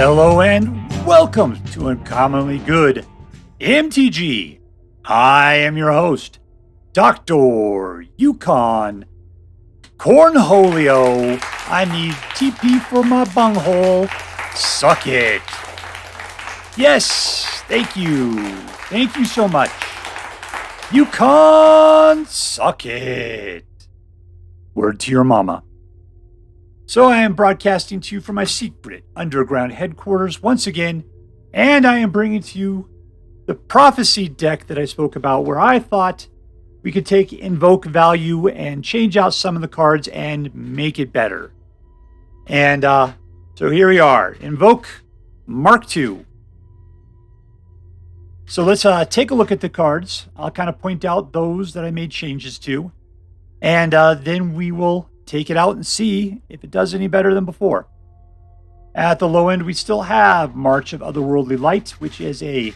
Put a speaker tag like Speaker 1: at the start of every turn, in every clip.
Speaker 1: Hello and welcome to Uncommonly Good MTG. I am your host, Dr. Yukon Cornholio. I need TP for my bunghole. Suck it. Yes, thank you. Thank you so much. Yukon, suck it. Word to your mama. So I am broadcasting to you from my secret underground headquarters once again, and I am bringing to you the Prophecy deck that I spoke about, where I thought we could take Invoke value and change out some of the cards and make it better. And so here we are, Invoke Mark II. So let's take a look at the cards. I'll kind of point out those that I made changes to, and then we will take it out and see if it does any better than before. At the low end, we still have March of Otherworldly Light, which is a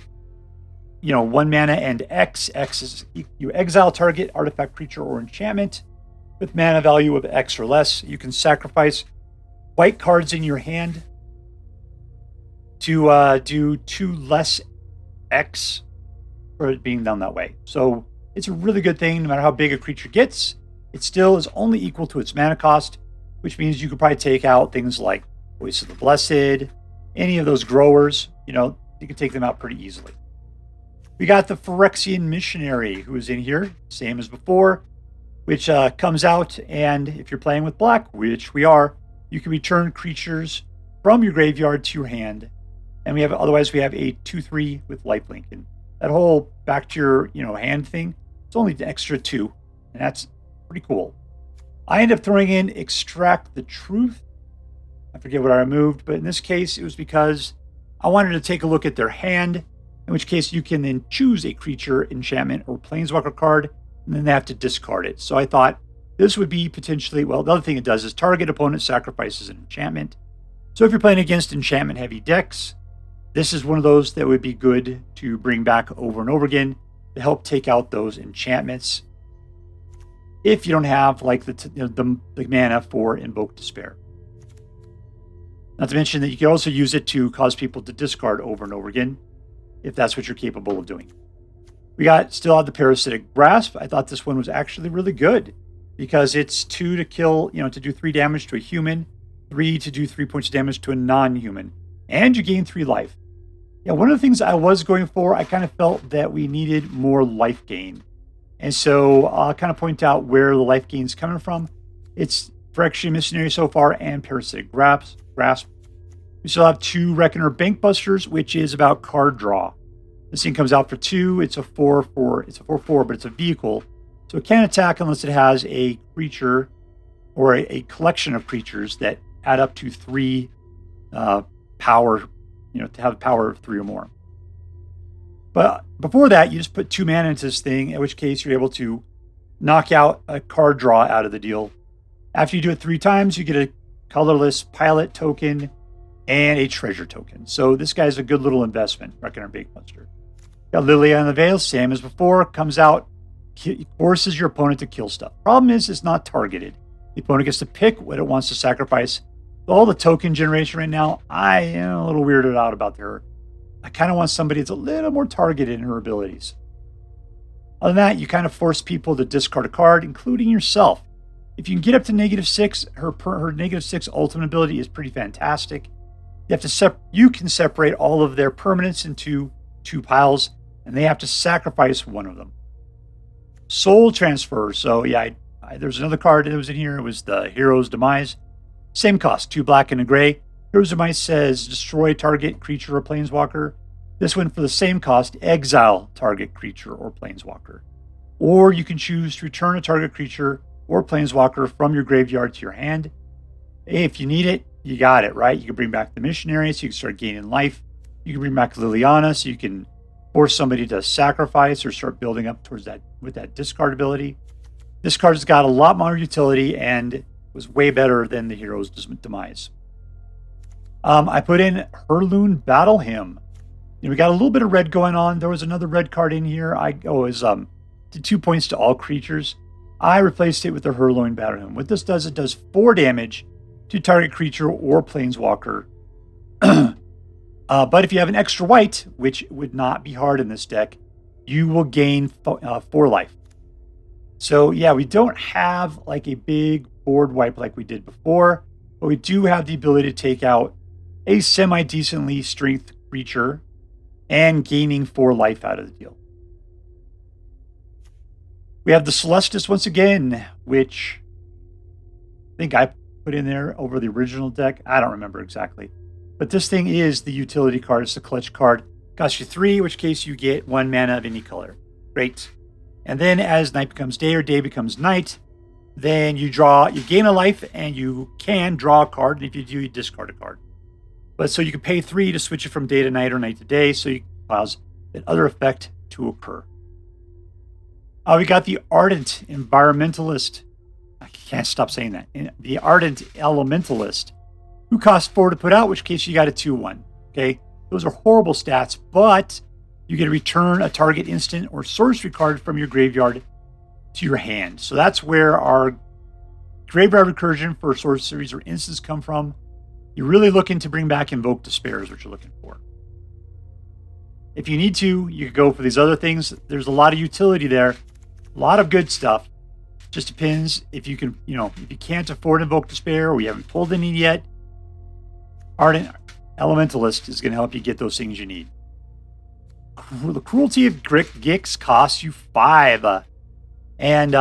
Speaker 1: 1 mana and X. X is you exile target artifact, creature, or enchantment with mana value of X or less. You can sacrifice white cards in your hand to do 2 less X for it being done that way. So it's a really good thing. No matter how big a creature gets, it still is only equal to its mana cost, which means you could probably take out things like Voice of the Blessed, any of those growers. You can take them out pretty easily. We got the Phyrexian Missionary, who is in here, same as before, which comes out, and if you're playing with black, which we are, you can return creatures from your graveyard to your hand. And otherwise we have a 2/3 with lifelink. And that whole back to your hand thing, it's only an extra 2, and that's pretty cool. I end up throwing in Extract the Truth. I forget what I removed, but in this case, it was because I wanted to take a look at their hand, in which case you can then choose a creature, enchantment, or planeswalker card, and then they have to discard it. So I thought this would be potentially, the other thing it does is target opponent sacrifices an enchantment. So if you're playing against enchantment-heavy decks, this is one of those that would be good to bring back over and over again to help take out those enchantments, if you don't have the mana for Invoke Despair. Not to mention that you can also use it to cause people to discard over and over again, if that's what you're capable of doing. We still have the Parasitic Grasp. I thought this one was actually really good because it's 2 to kill, to do 3 damage to a human, 3 to do 3 points of damage to a non-human, and you gain 3 life. Yeah, one of the things I was going for, I kind of felt that we needed more life gain. And so I'll kind of point out where the life gain is coming from. It's Phyrexian Missionary so far and Parasitic Grasp. We still have 2 Reckoner Bankbusters, which is about card draw. This thing comes out for 2. It's a 4/4, but it's a vehicle. So it can't attack unless it has a creature or a collection of creatures that add up to 3 power, to have a power of 3 or more. But before that, you just put 2 mana into this thing, in which case you're able to knock out a card draw out of the deal. After you do it 3 times, you get a colorless pilot token and a treasure token. So this guy's a good little investment, Reckoner Bankbuster. Got Liliana the Veil, same as before, comes out, forces your opponent to kill stuff. Problem is, it's not targeted. The opponent gets to pick what it wants to sacrifice. All the token generation right now, I am a little weirded out about her. I kind of want somebody that's a little more targeted in her abilities. Other than that, you kind of force people to discard a card, including yourself. If you can get up to -6, her -6 ultimate ability is pretty fantastic. You can separate all of their permanents into 2 piles, and they have to sacrifice one of them. Soul Transfer. So yeah, there's another card that was in here. It was the Hero's Demise. Same cost, 2 black and a gray. Hero's Demise says destroy target creature or planeswalker. This one, for the same cost, exile target creature or planeswalker. Or you can choose to return a target creature or planeswalker from your graveyard to your hand. If you need it, you got it, right? You can bring back the Missionary so you can start gaining life. You can bring back Liliana so you can force somebody to sacrifice or start building up towards that with that discard ability. This card's got a lot more utility and was way better than the Hero's Demise. I put in Hurloon Battle Hymn. We got a little bit of red going on. There was another red card in here. Did 2 points to all creatures. I replaced it with the Hurloon Battle Hymn. What this does, it does 4 damage to target creature or planeswalker But if you have an extra white, which would not be hard in this deck, you will gain 4 life. So yeah, we don't have like a big board wipe like we did before, but we do have the ability to take out a semi-decently strength creature and gaining 4 life out of the deal. We have the Celestus once again, which I think I put in there over the original deck. I don't remember exactly. But this thing is the utility card. It's the clutch card. Costs you 3, in which case you get 1 mana of any color. Great. And then as night becomes day or day becomes night, then you gain a life and you can draw a card. And if you do, you discard a card. But so you can pay 3 to switch it from day to night or night to day, so you can cause that other effect to occur. We got the Ardent Environmentalist. I can't stop saying that. The Ardent Elementalist, who costs 4 to put out, in which case you got a 2/1. Okay, those are horrible stats, but you get to return a target instant or sorcery card from your graveyard to your hand. So that's where our graveyard recursion for sorceries or instants come from. You're really looking to bring back Invoke Despair is what you're looking for. If you need to, you could go for these other things. There's a lot of utility there, a lot of good stuff. Just depends if you can, if you can't afford Invoke Despair or you haven't pulled any yet, Ardent Elementalist is going to help you get those things you need. The Cruelty of Gix costs you 5. And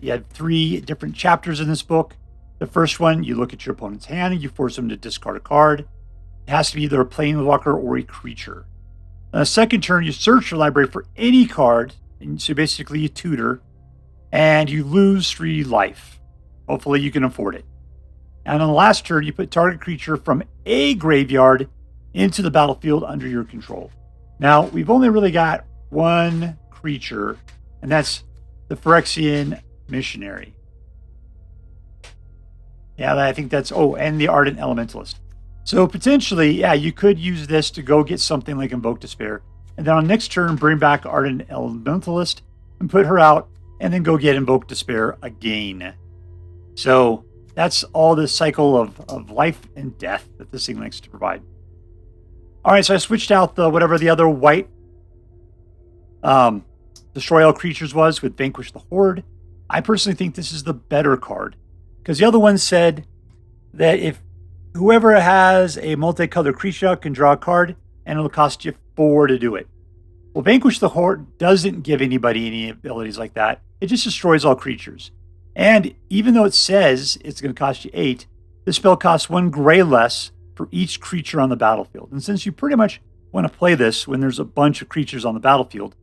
Speaker 1: you had 3 different chapters in this book. The first one, you look at your opponent's hand and you force them to discard a card. It has to be either a planeswalker or a creature. On the second turn, you search your library for any card, and so basically you tutor, and you lose 3 life. Hopefully you can afford it. And on the last turn, you put target creature from a graveyard into the battlefield under your control. Now, we've only really got 1 creature, and that's the Phyrexian Missionary. Yeah, I think that's... Oh, and the Ardent Elementalist. So potentially, yeah, you could use this to go get something like Invoke Despair. And then on next turn, bring back Ardent Elementalist and put her out, and then go get Invoke Despair again. So that's all the cycle of life and death that this thing likes to provide. All right, so I switched out whatever the other white Destroy All Creatures was with Vanquish the Horde. I personally think this is the better card, because the other one said that if whoever has a multicolored creature can draw a card, and it'll cost you 4 to do it. Well, Vanquish the Horde doesn't give anybody any abilities like that. It just destroys all creatures. And even though it says it's going to cost you 8, the spell costs 1 gray less for each creature on the battlefield. And since you pretty much want to play this when there's a bunch of creatures on the battlefield,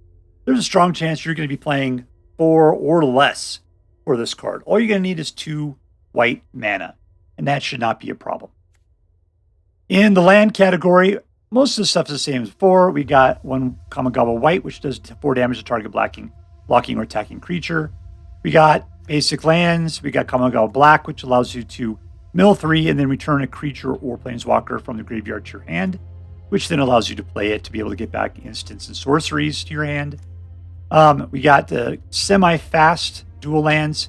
Speaker 1: there's a strong chance you're going to be playing 4 or less for this card. All you're going to need is 2 white mana, and that should not be a problem. In the land category, most of the stuff is the same as before. We got 1 Kamigawa white, which does 4 damage to target blocking or attacking creature. We got basic lands. We got Kamigawa black, which allows you to mill 3 and then return a creature or planeswalker from the graveyard to your hand, which then allows you to play it to be able to get back instants and sorceries to your hand. We got the semi-fast dual lands,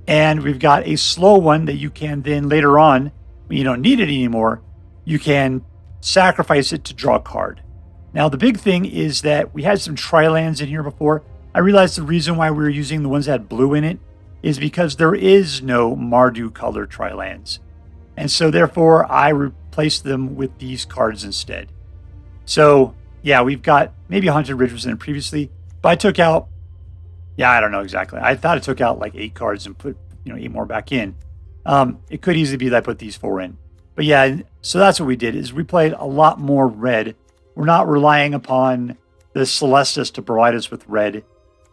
Speaker 1: and we've got a slow one that you can then later on, when you don't need it anymore, you can sacrifice it to draw a card. Now, the big thing is that we had some tri-lands in here before. I realized the reason why we were using the ones that had blue in it is because there is no Mardu color tri-lands. And so therefore I replaced them with these cards instead. So yeah, we've got maybe 100 Ridge was in it previously, but I took out, I don't know exactly. I thought I took out like 8 cards and put 8 more back in. It could easily be that I put these 4 in. But yeah, so that's what we did, is we played a lot more red. We're not relying upon the Celestus to provide us with red.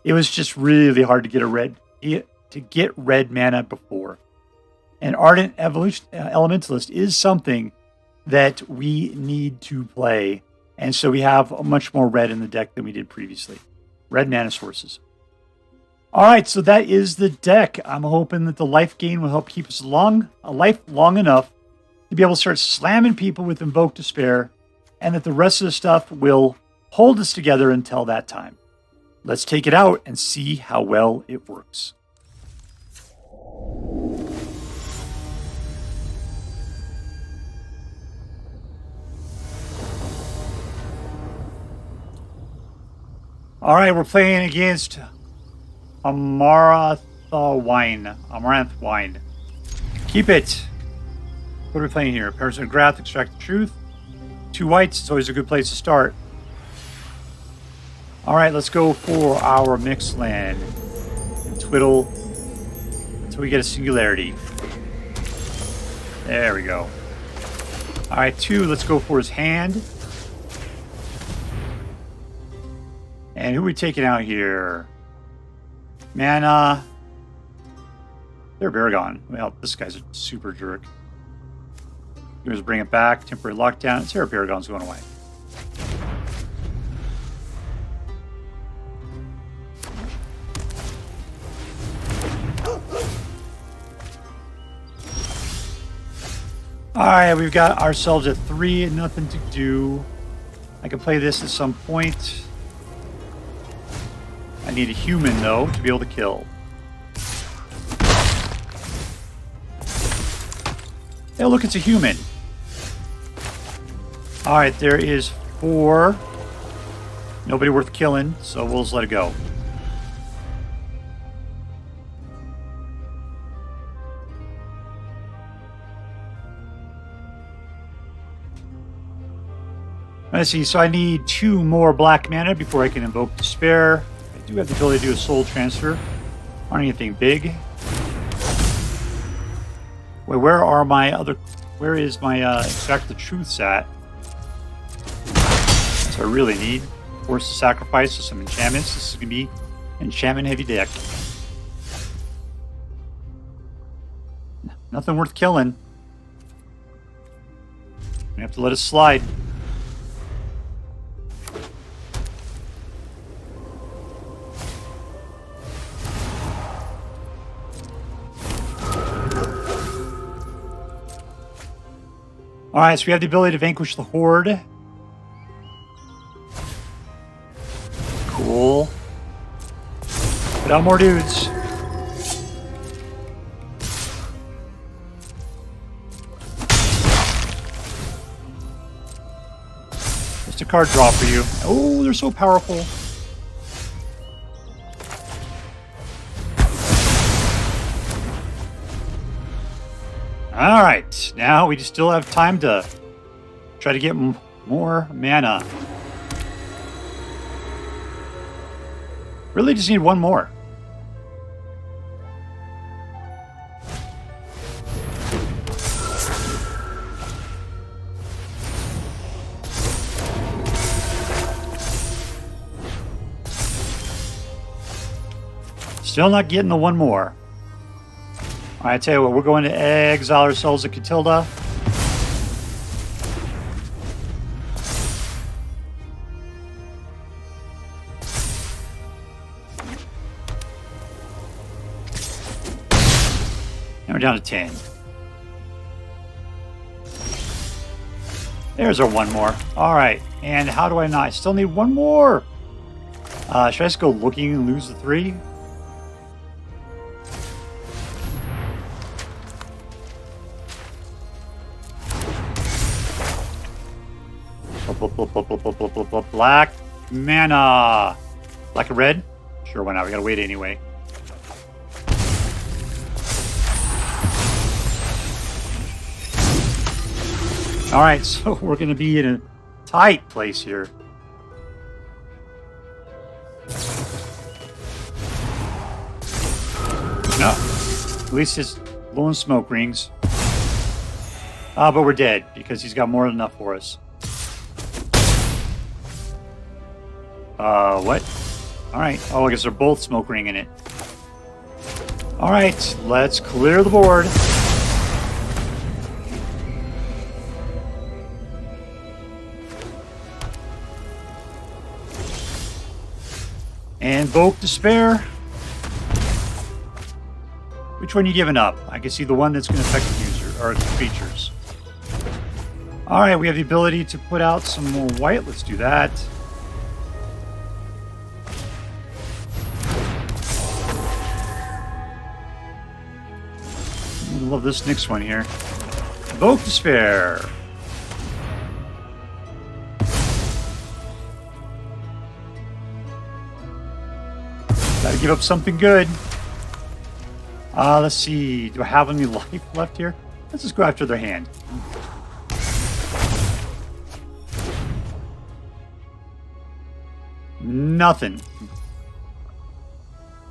Speaker 1: It was just really hard to get red mana before. And Ardent Elementalist is something that we need to play. And so we have much more red in the deck than we did previously. Red mana sources. All right, so that is the deck. I'm hoping that the life gain will help keep us life long enough to be able to start slamming people with Invoke Despair, and that the rest of the stuff will hold us together until that time. Let's take it out and see how well it works. All right, we're playing against Amaranthwine. Keep it. What are we playing here? Parasitic Grasp, Extract the Truth. 2 whites. It's always a good place to start. All right, let's go for our mixed land and twiddle until we get a singularity. There we go. All right, 2. Let's go for his hand. And who are we taking out here? Mana. They're Baragon. Well, this guy's a super jerk. Here's bring it back. Temporary lockdown. Sarah Paragon's going away. Alright, we've got ourselves at 3 and nothing to do. I can play this at some point. I need a human, though, to be able to kill. Hey, look, it's a human. Alright, there is 4. Nobody worth killing, so we'll just let it go. Let's see, so I need 2 more black mana before I can invoke Despair. I do have the ability to do a soul transfer. Not anything big. Wait, where are my other... Where is my Extract the Truth at? That's what I really need. Force the sacrifice of some enchantments. This is going to be enchantment heavy deck. Nothing worth killing. We have to let it slide. Alright, so we have the ability to Vanquish the Horde. Cool. Put out more dudes. Just a card draw for you. Oh, they're so powerful. Alright, now we still have time to try to get more mana. Really just need 1 more. Still not getting the 1 more. Alright, I tell you what, we're going to exile ourselves a Catilda. And we're down to 10. There's our 1 more. Alright, and how do I not? I still need 1 more. Should I just go looking and lose the 3? Black mana. Black and red? Sure, why not? We gotta wait anyway. Alright, so we're gonna be in a tight place here. No. At least it's blowing smoke rings. But we're dead because he's got more than enough for us. What? Alright. Oh, I guess they're both smoke ringing it. Alright, let's clear the board. Invoke Despair. Which one are you giving up? I can see the one that's going to affect the user, or the creatures. Alright, we have the ability to put out some more white. Let's do that. I love this next one here. Invoke Despair. Gotta give up something good. Let's see. Do I have any life left here? Let's just go after their hand. Nothing.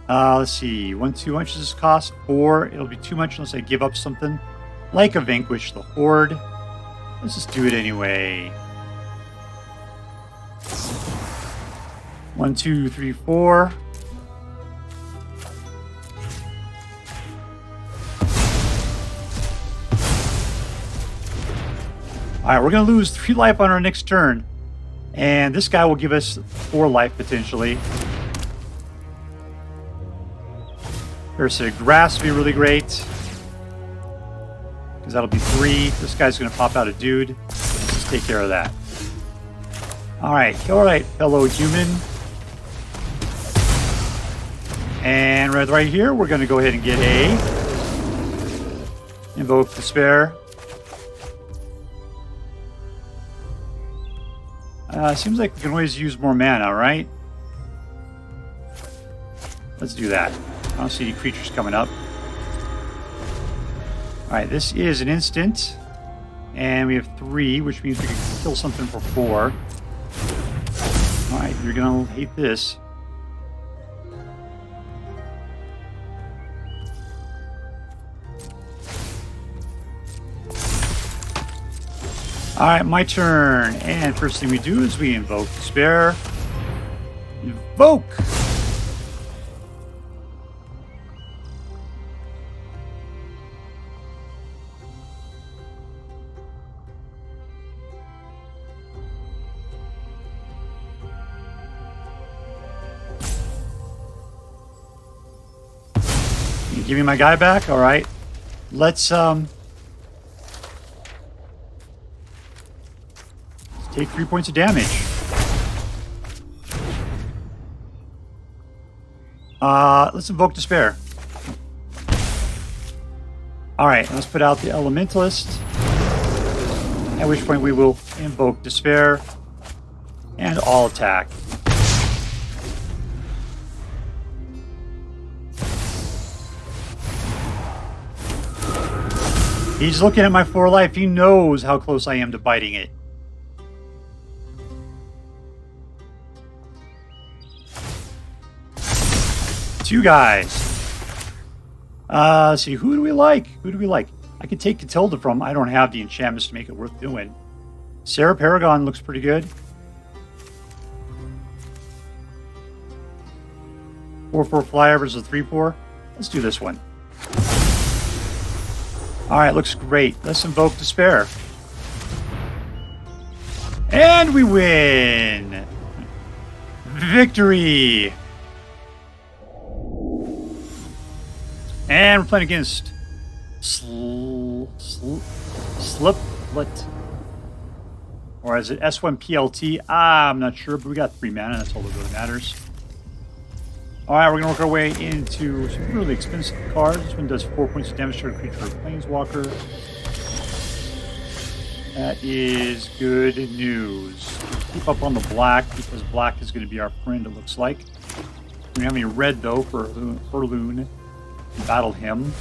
Speaker 1: Let's see. 1, 2. How much does this cost? 4. It'll be too much unless I give up something. Like a Vanquish the Horde. Let's just do it anyway. 1, 2, 3, 4. Alright, we're going to lose 3 life on our next turn. And this guy will give us 4 life potentially. Parasitic Grasp will be really great. Because that'll be 3. This guy's going to pop out a dude. Let's just take care of that. Alright, fellow human. And right here, we're going to go ahead and get a Invoke Despair. Seems like we can always use more mana, right? Let's do that. I don't see any creatures coming up. Alright, this is an instant. And we have 3, which means we can kill something for 4. Alright, you're going to hate this. Alright, my turn. And first thing we do is we invoke Despair. Invoke! You give me my guy back? Alright. Let's take 3 points of damage. Let's invoke Despair. Alright, let's put out the Elementalist. At which point we will invoke Despair. And all attack. He's looking at my 4 life. He knows how close I am to biting it. You guys. Let's see, who do we like? I could take Catilda from. I don't have the enchantments to make it worth doing. Sarah Paragon looks pretty good. 4/4 flyer versus 3/4. Let's do this one. Alright, looks great. Let's invoke Despair. And we win! Victory! And we're playing against SlpLT. Or is it S1PLT? I'm not sure, but we got 3 mana. That's all that really matters. Alright, we're going to work our way into some really expensive cards. This one does 4 points of damage to a creature or planeswalker. That is good news. Keep up on the black, because black is going to be our friend, it looks like. We don't have any red, though, for Hurloon. Battle him.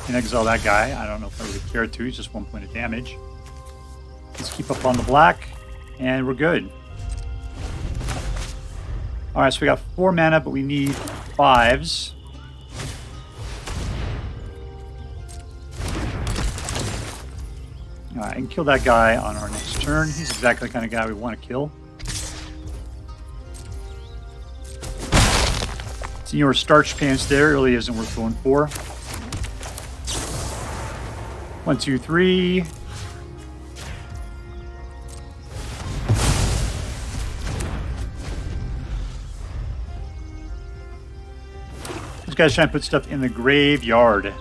Speaker 1: Can exile that guy. I don't know if I really care to. He's just 1 point of damage. Let's keep up on the black, and we're good. Alright, so we got 4 mana, but we need 5s. Alright, I can kill that guy on our next turn. He's exactly the kind of guy we want to kill. Your starch pants there really isn't worth going for. 1, 2, 3. This guy's trying to put stuff in the graveyard.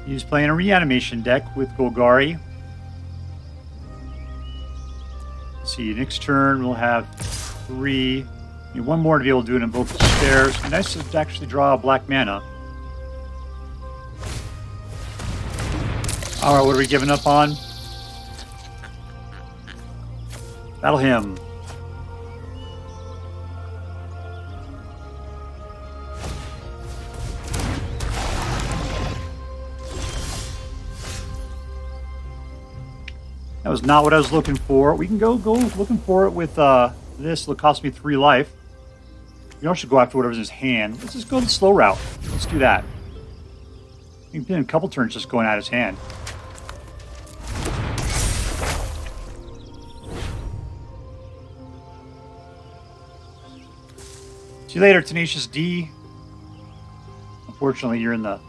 Speaker 1: He's playing a reanimation deck with Golgari. Let's see, next turn we'll have 3. Need 1 more to be able to do an Invoke Despair. It's nice to actually draw a black mana. Alright, what are we giving up on? Battle him. That was not what I was looking for. We can go looking for it with this. It'll cost me 3 life. We also should go after whatever's in his hand. Let's just go the slow route. Let's do that. We've been a couple turns just going out his hand. See you later, Tenacious D. Unfortunately, you're in the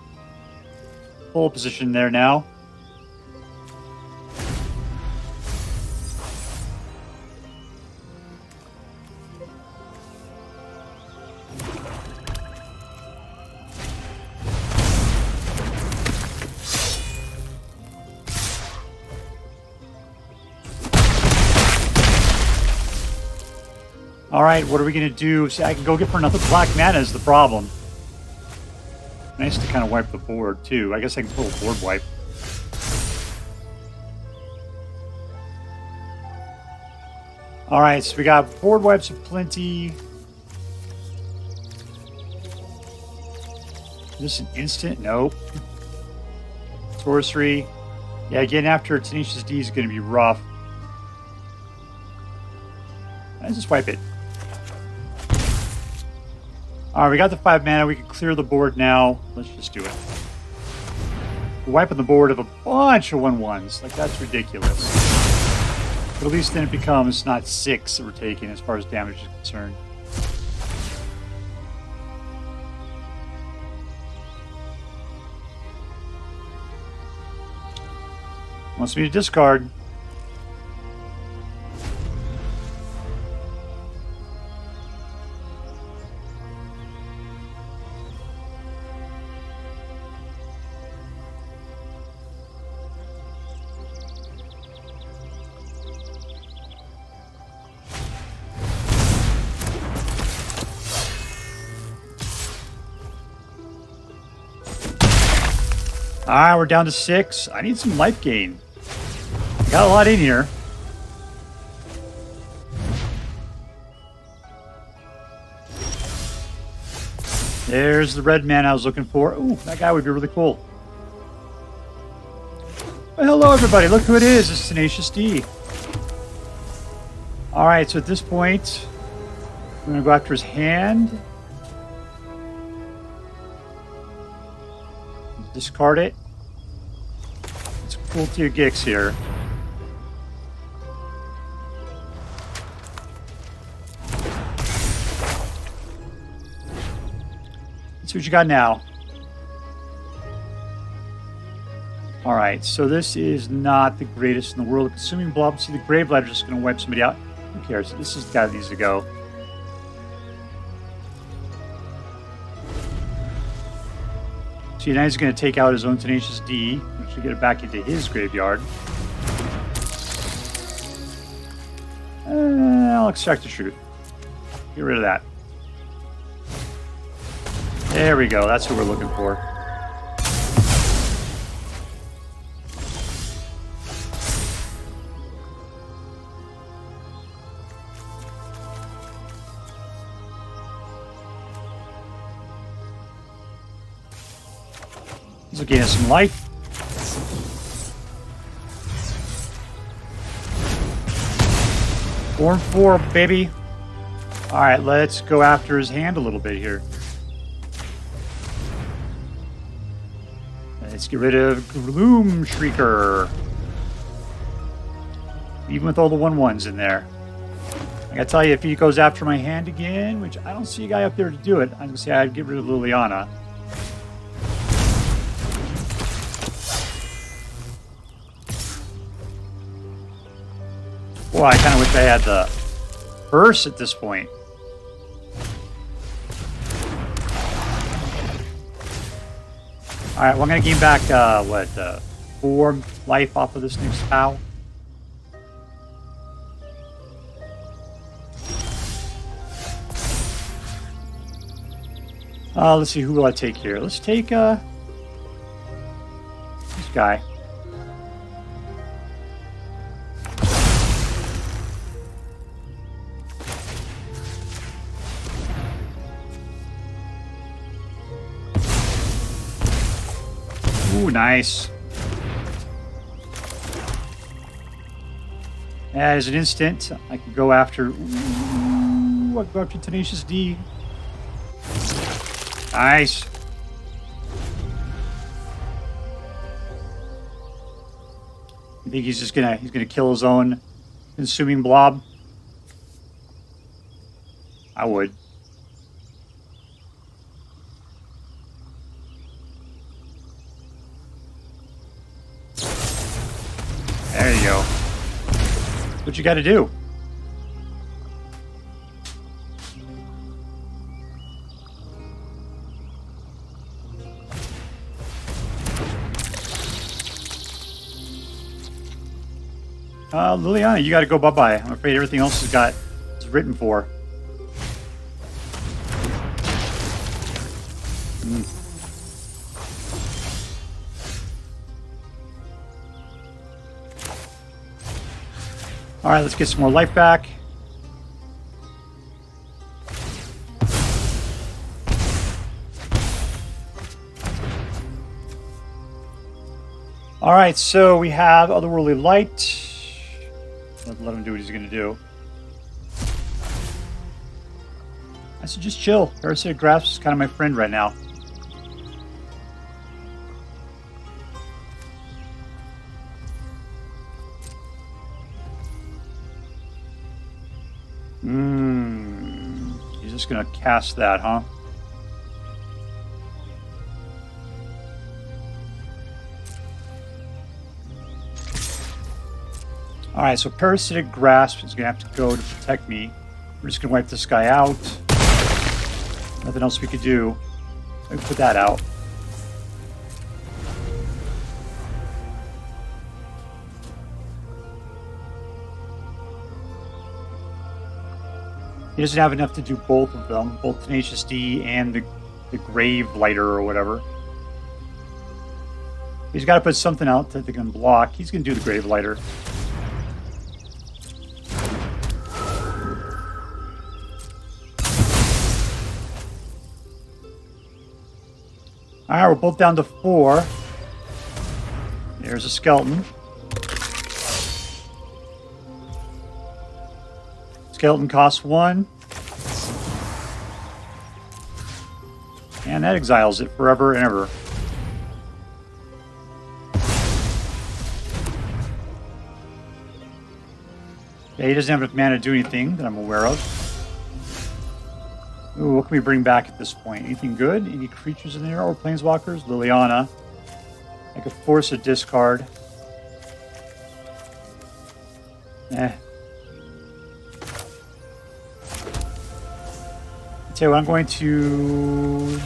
Speaker 1: pole position there now. Alright, what are we going to do? See, I can go get for another black mana is the problem. Nice to kind of wipe the board, too. I guess I can pull a board wipe. Alright, so we got board wipes aplenty. Is this an instant? Nope. Sorcery. Yeah, getting after Tenacious D is going to be rough. Let's just wipe it. Alright, we got the 5 mana. We can clear the board now. Let's just do it. We're wiping the board of a bunch of 1/1s. Like, that's ridiculous. But at least then it becomes not 6 that we're taking as far as damage is concerned. Wants me to discard. Alright, we're down to 6. I need some life gain. Got a lot in here. There's the red man I was looking for. Ooh, that guy would be really cool. Well, hello, everybody. Look who it is. It's Tenacious D. Alright, so at this point, I'm going to go after his hand. Discard it. It's Cruelty of Gix here. Let's see what you got now. Alright, so this is not the greatest in the world. Consuming blob. See, the Grave Ladder is just going to wipe somebody out. Who cares? This is the guy that needs to go. See, now he's going to take out his own Tenacious D, which should get it back into his graveyard. I'll extract the truth. Get rid of that. There we go. That's what we're looking for. This will gain us some life. Form 4, baby. Alright, let's go after his hand a little bit here. Let's get rid of Gloom Shrieker. Even with all the 1/1s in there. I gotta tell you, if he goes after my hand again, which I don't see a guy up there to do it, I'm gonna say I'd get rid of Liliana. Boy, I kind of wish I had the purse at this point. Alright, well, I'm going to gain back, 4 life off of this next POW. Let's see, who will I take here? Let's take, this guy. Ooh, nice. As an instant, I can go after... Ooh, I can go after Tenacious D. Nice. I think he's just gonna kill his own consuming blob. I would. There you go. What you got to do. Liliana, you got to go bye-bye. I'm afraid everything else is written for. All right, let's get some more life back. All right, so we have Otherworldly Light. Let him do what he's going to do. I said just chill. Parasitic Grasp is kind of my friend right now. He's just going to cast that, huh? Alright, so Parasitic Grasp is going to have to go to protect me. We're just going to wipe this guy out. Nothing else we could do. Let me put that out. He doesn't have enough to do both of them, both Tenacious D and the Grave Lighter or whatever. He's got to put something out that they can block. He's going to do the Grave Lighter. Alright, we're both down to 4. There's a skeleton. Skeleton costs 1. And that exiles it forever and ever. Yeah, he doesn't have enough mana to do anything that I'm aware of. Ooh, what can we bring back at this point? Anything good? Any creatures in there or planeswalkers? Liliana. I could force a discard. Eh. So I'm going to...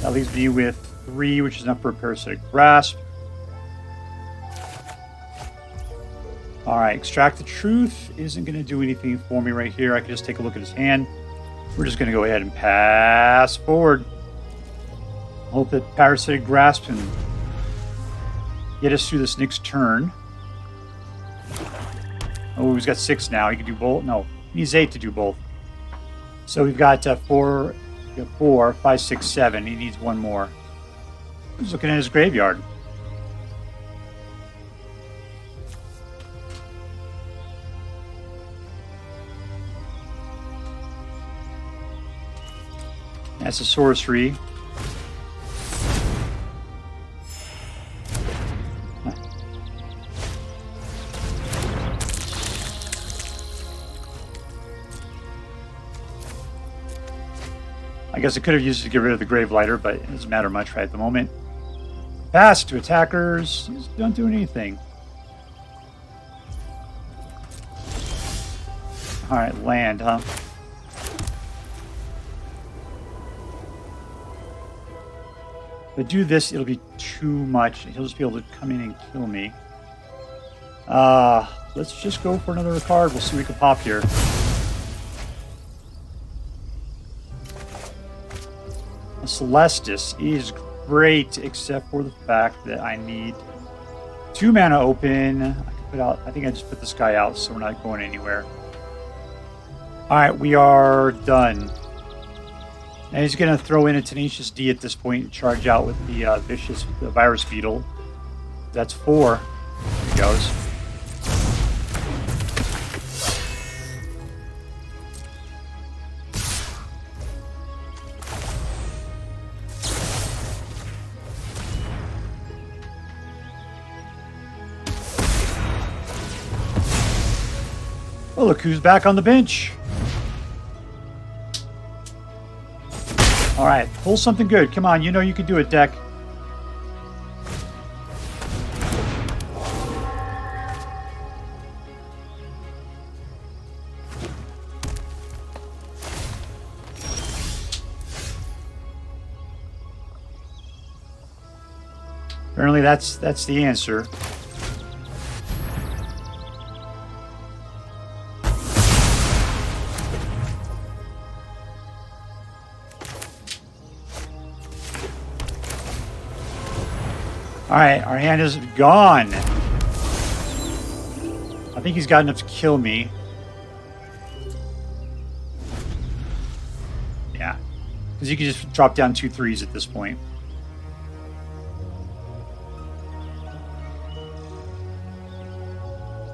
Speaker 1: That leaves me with 3, which is enough for a Parasitic Grasp. Alright, Extract the Truth isn't going to do anything for me right here. I can just take a look at his hand. We're just going to go ahead and pass forward. Hope that Parasitic Grasp can get us through this next turn. Oh, he's got 6 now. He can do both. No, he needs 8 to do both. So we've got 4, 5, 6, 7. He needs 1 more. He's looking at his graveyard. That's a sorcery. I guess I could have used it to get rid of the Grave Lighter, but it doesn't matter much right at the moment. Pass to attackers. Just don't do anything. Alright, land, huh? If I do this, it'll be too much. He'll just be able to come in and kill me. Let's just go for another card. We'll see what we can pop here. Celestus is great, except for the fact that I need 2 mana open. I can put out. I think I just put this guy out, so we're not going anywhere. All right, we are done. And he's going to throw in a Tenacious D at this point and charge out with the the Virus Beetle. That's 4. There he goes. Oh, look who's back on the bench. All right, pull something good. Come on, you know you can do it, deck. Apparently that's the answer. Alright, our hand is gone. I think he's got enough to kill me. Yeah. Because you can just drop down 2 3s at this point.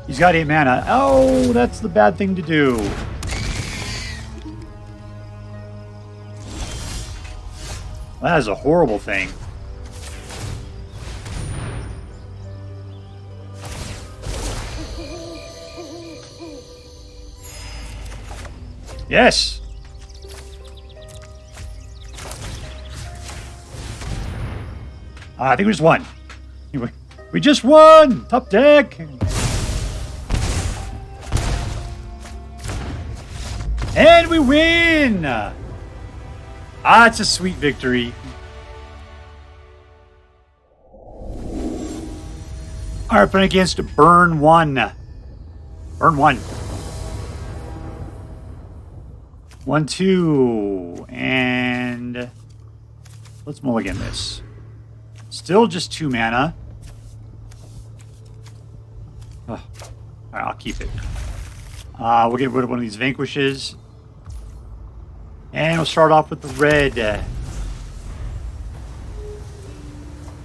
Speaker 1: He's got 8 mana. Oh, that's the bad thing to do. That is a horrible thing. Yes! I think we just won. We just won! Top deck! And we win! It's a sweet victory. Alright, playing against Burn 1. Burn 1. 1, 2, and let's mulligan this. Still just 2 mana. Oh. Alright, I'll keep it. We'll get rid of one of these Vanquishes. And we'll start off with the red. I'm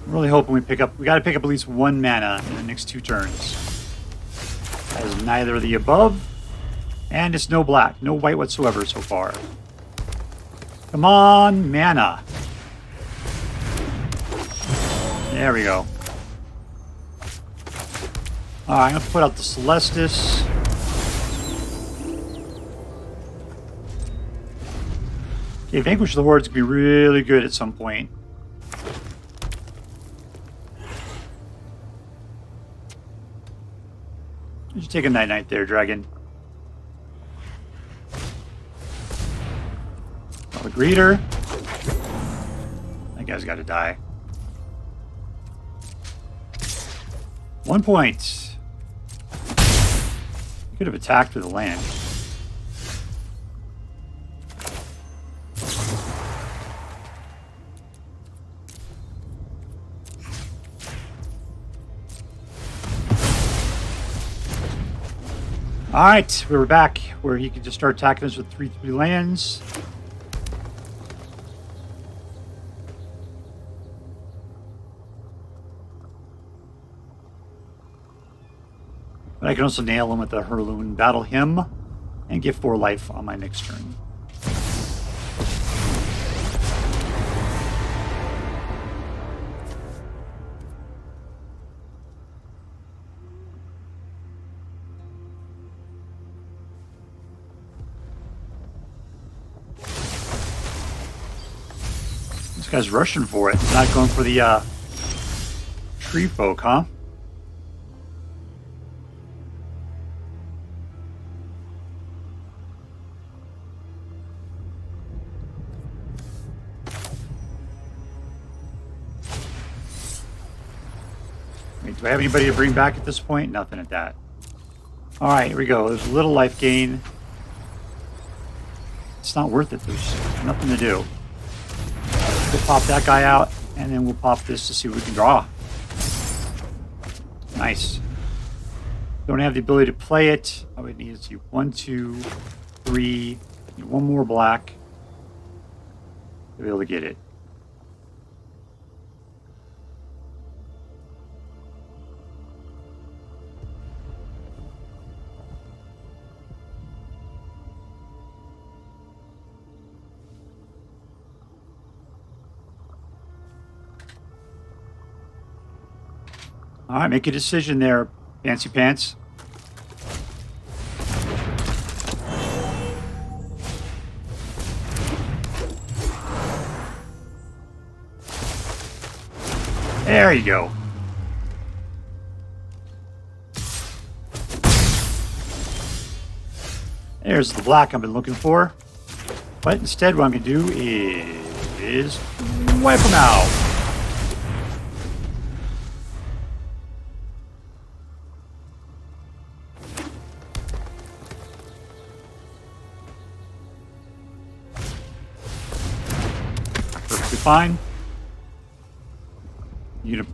Speaker 1: really hoping we pick up... We gotta pick up at least 1 mana in the next 2 turns. That is neither of the above. And it's no black. No white whatsoever so far. Come on, mana. There we go. Alright, I'm going to put out the Celestus. Okay, Vanquish the Horde is going to be really good at some point. You should take a night-night there, Dragon. The greeter. That guy's got to die. 1 point. You could have attacked with the land. Alright, we were back where he could just start attacking us with 3/3 lands. But I can also nail him with the Hurloon, battle him, and get 4 life on my next turn. This guy's rushing for it. He's not going for the tree folk, huh? Do I have anybody to bring back at this point? Nothing at that. Alright, here we go. There's a little life gain. It's not worth it. There's nothing to do. We'll pop that guy out, and then we'll pop this to see what we can draw. Nice. Don't have the ability to play it. I would need to see 1, 2, 3. Need 1 more black. to be able to get it. All right, make a decision there, Fancy Pants. There you go. There's the black I've been looking for. But instead, what I'm going to do is wipe them out. Perfectly fine.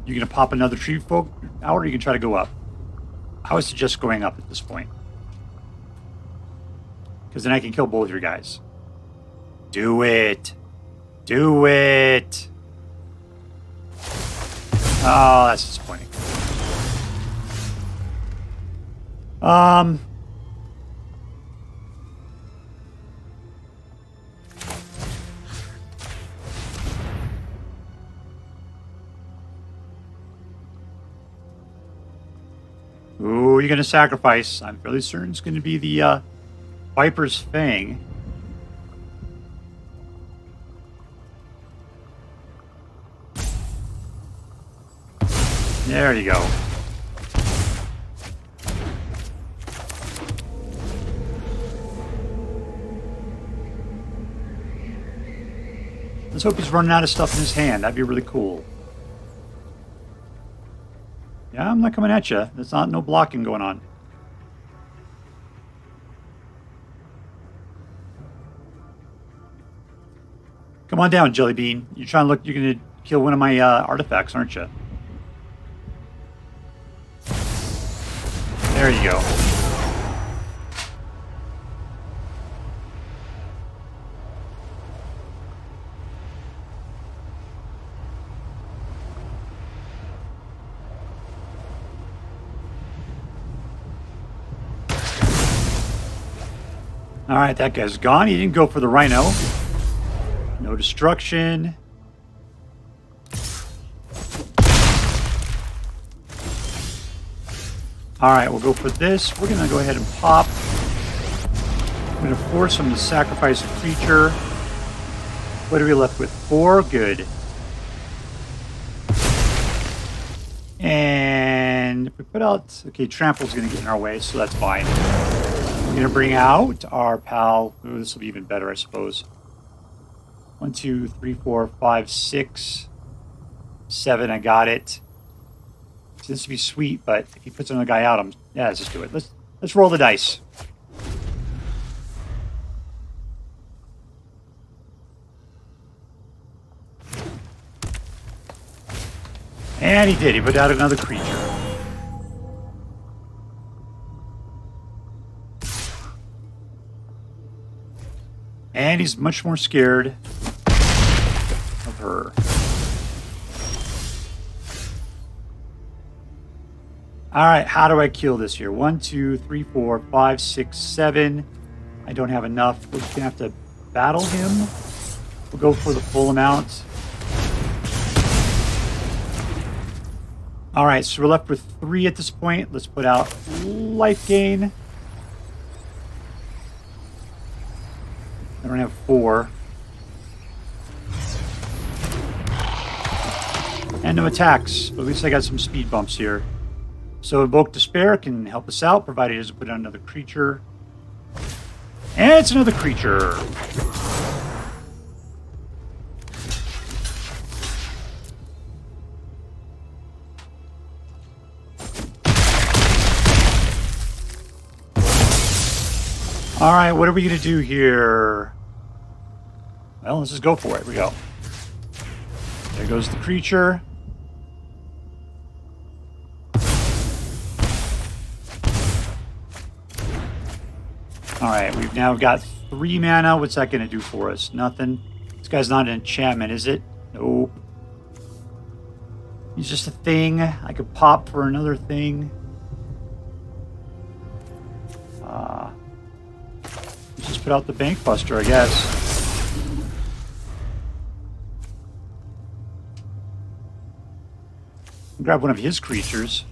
Speaker 1: You're gonna pop another tree folk out, or you can try to go up. I would suggest going up at this point, because then I can kill both your guys. Do it. Do it. Oh, that's disappointing. Ooh, you're going to sacrifice. I'm fairly certain it's going to be the Viper's Fang. There you go. Let's hope he's running out of stuff in his hand. That'd be really cool. Yeah, I'm not coming at you. There's no blocking going on. Come on down, Jelly Bean. You're trying to look. You're going to kill one of my artifacts, aren't you? There you go. All right, that guy's gone. He didn't go for the Rhino. No destruction. All right, we'll go for this. We're going to go ahead and pop. I'm going to force him to sacrifice a creature. What are we left with? 4? Good. And if we put out... Okay, Trample's going to get in our way, so that's fine. We're going to bring out our pal. Ooh, this will be even better, I suppose. 1, 2, 3, 4, 5, 6, 7. I got it. This would be sweet, but if he puts another guy out, yeah, let's just do it. Let's roll the dice. And he did. He put out another creature. And he's much more scared of her. All right, how do I kill this here? 1, 2, 3, 4, 5, 6, 7. I don't have enough. We're just going to have to battle him. We'll go for the full amount. All right, so we're left with 3 at this point. Let's put out life gain. I don't have 4. And no attacks, but at least I got some speed bumps here. So Invoke Despair can help us out, provided he doesn't put out another creature. And it's another creature. All right, what are we going to do here? Well, let's just go for it. Here we go. There goes the creature. All right, we've now got 3 mana. What's that going to do for us? Nothing. This guy's not an enchantment, is it? Nope. He's just a thing. I could pop for another thing. Just put out the Bankbuster, I guess. Grab one of his creatures.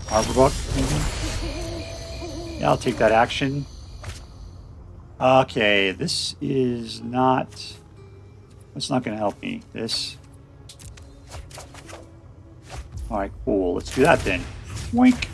Speaker 1: Arborbook, maybe? Yeah, I'll take that action. Okay, this is not... That's not going to help me. This... Alright, cool. Let's do that then. Wink.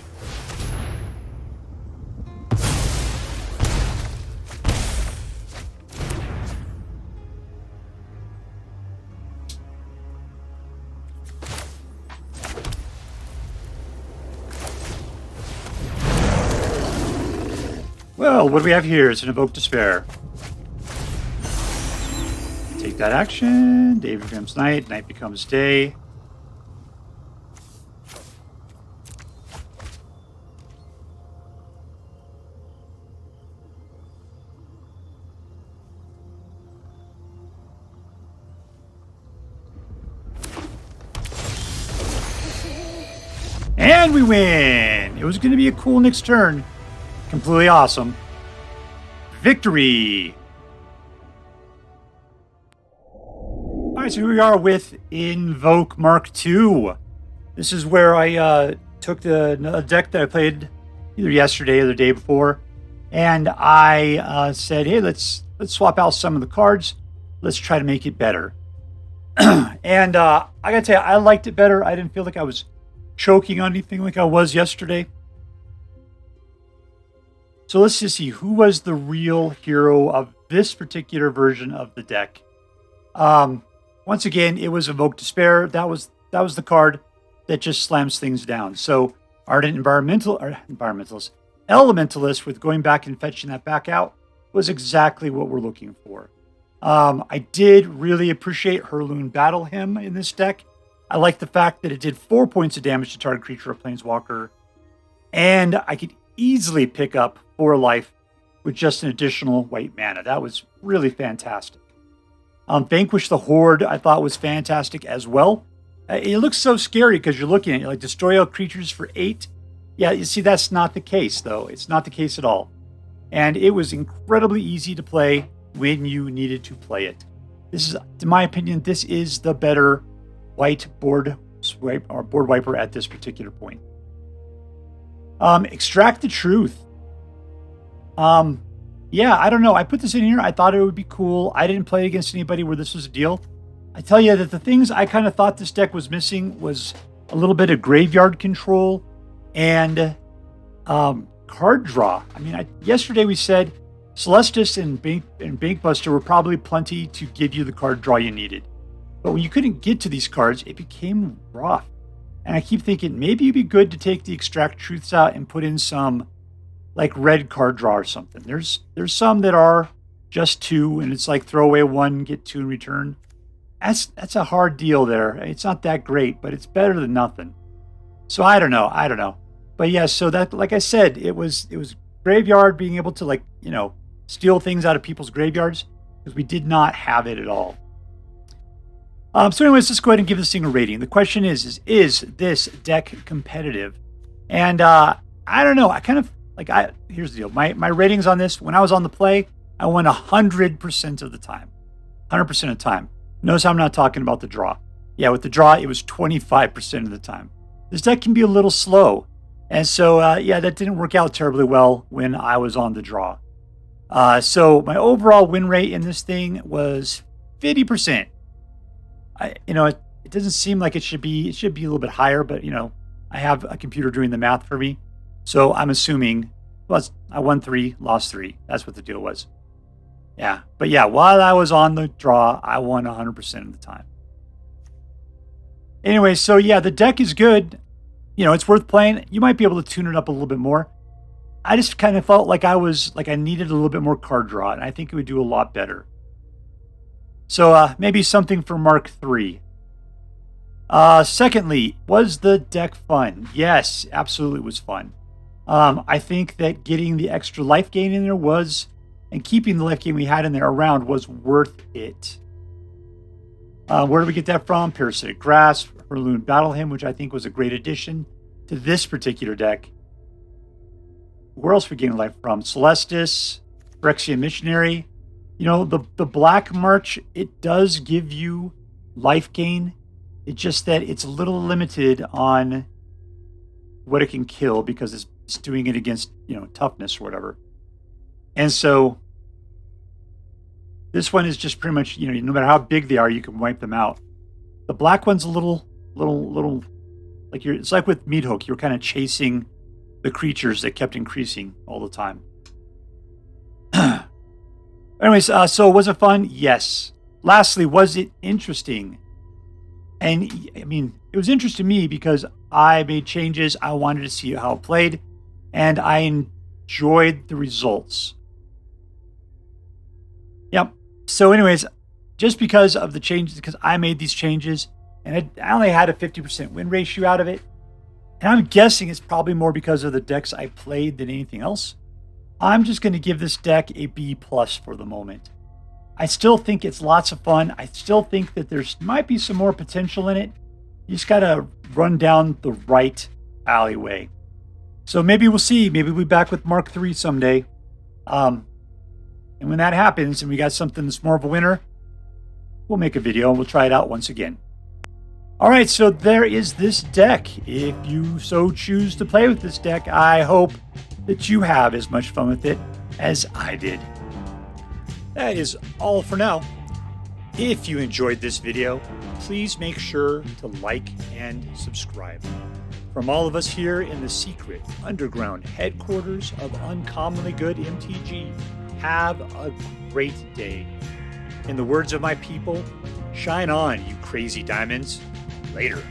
Speaker 1: Well, what do we have here? It's an Invoke Despair. Take that action. Day becomes night. Night becomes day. And we win! It was going to be a cool next turn. Completely awesome. Victory! Alright, so here we are with Invoke Mark II. This is where I took the deck that I played either yesterday or the day before, and I said, hey, let's swap out some of the cards. Let's try to make it better. And I gotta tell you, I liked it better. I didn't feel like I was choking on anything like I was yesterday. So let's just see who was the real hero of this particular version of the deck. Once again, it was Invoke Despair. That was the card that just slams things down. So Ardent Elementalist with going back and fetching that back out was exactly what we're looking for. I did really appreciate Hurloon Battle Hymn in this deck. I like the fact that it did 4 points of damage to target creature or planeswalker, and I could easily pick up 4 life with just an additional white mana. That was really fantastic. Vanquish the Horde I thought was fantastic as well. It looks so scary because you're looking at it, like destroy all creatures for 8. Yeah, you see that's not the case though. It's not the case at all. And it was incredibly easy to play when you needed to play it. This is, in my opinion, this is the better white board swipe or board wiper at this particular point. Extract the Truth. Yeah, I don't know. I put this in here. I thought it would be cool. I didn't play against anybody where this was a deal. I tell you that the things I kind of thought this deck was missing was a little bit of graveyard control and card draw. I mean, yesterday we said Celestus and Bankbuster were probably plenty to give you the card draw you needed. But when you couldn't get to these cards, it became rough. And I keep thinking maybe it'd be good to take the Extract Truths out and put in some like red card draw or something. There's some that are just 2 and it's like throw away 1, get 2 in return. That's a hard deal there. It's not that great, but it's better than nothing. So I don't know. But yeah, so that, like I said, it was graveyard, being able to, like, you know, steal things out of people's graveyards, because we did not have it at all. So anyways, let's go ahead and give this thing a rating. The question is this deck competitive? And I don't know. I kind of, like, here's the deal. My ratings on this, when I was on the play, I won 100% of the time. 100% of the time. Notice I'm not talking about the draw. Yeah, with the draw, it was 25% of the time. This deck can be a little slow. And so, yeah, that didn't work out terribly well when I was on the draw. So my overall win rate in this thing was 50%. It doesn't seem like it should be. It should be a little bit higher, but, you know, I have a computer doing the math for me. So I'm assuming, well, I won 3, lost 3. That's what the deal was. Yeah. But yeah, while I was on the draw, I won 100% of the time. Anyway, so yeah, the deck is good. You know, it's worth playing. You might be able to tune it up a little bit more. I just kind of felt like I needed a little bit more card draw, and I think it would do a lot better. So maybe something for Mark III. Secondly, was the deck fun? Yes, absolutely was fun. I think that getting the extra life gain in there was, and keeping the life gain we had in there around was worth it. Where did we get that from? Parasitic Grasp, Hurloon Battle Hymn, which I think was a great addition to this particular deck. Where else are we getting life from? Celestus, Phyrexian Missionary. You know, the Black March, it does give you life gain. It's just that it's a little limited on what it can kill because it's doing it against, you know, toughness or whatever. And so this one is just pretty much, you know, no matter how big they are, you can wipe them out. The black one's a little like it's like with Meat Hook, you're kind of chasing the creatures that kept increasing all the time. Anyways, so was it fun? Yes. Lastly, was it interesting? And I mean, it was interesting to me because I made changes. I wanted to see how it played, and I enjoyed the results. Yep. So anyways, just because of the changes, because I made these changes, and I only had a 50% win ratio out of it, and I'm guessing it's probably more because of the decks I played than anything else. I'm just going to give this deck a B+ for the moment. I still think it's lots of fun. I still think that there's might be some more potential in it. You just got to run down the right alleyway. So maybe we'll see. Maybe we'll be back with Mark III someday. And when that happens and we got something that's more of a winner, we'll make a video and we'll try it out once again. All right, so there is this deck. If you so choose to play with this deck, I hope that you have as much fun with it as I did. That is all for now. If you enjoyed this video, please make sure to like and subscribe. From all of us here in the secret underground headquarters of Uncommonly Good MTG, have a great day. In the words of my people, shine on, you crazy diamonds. Later.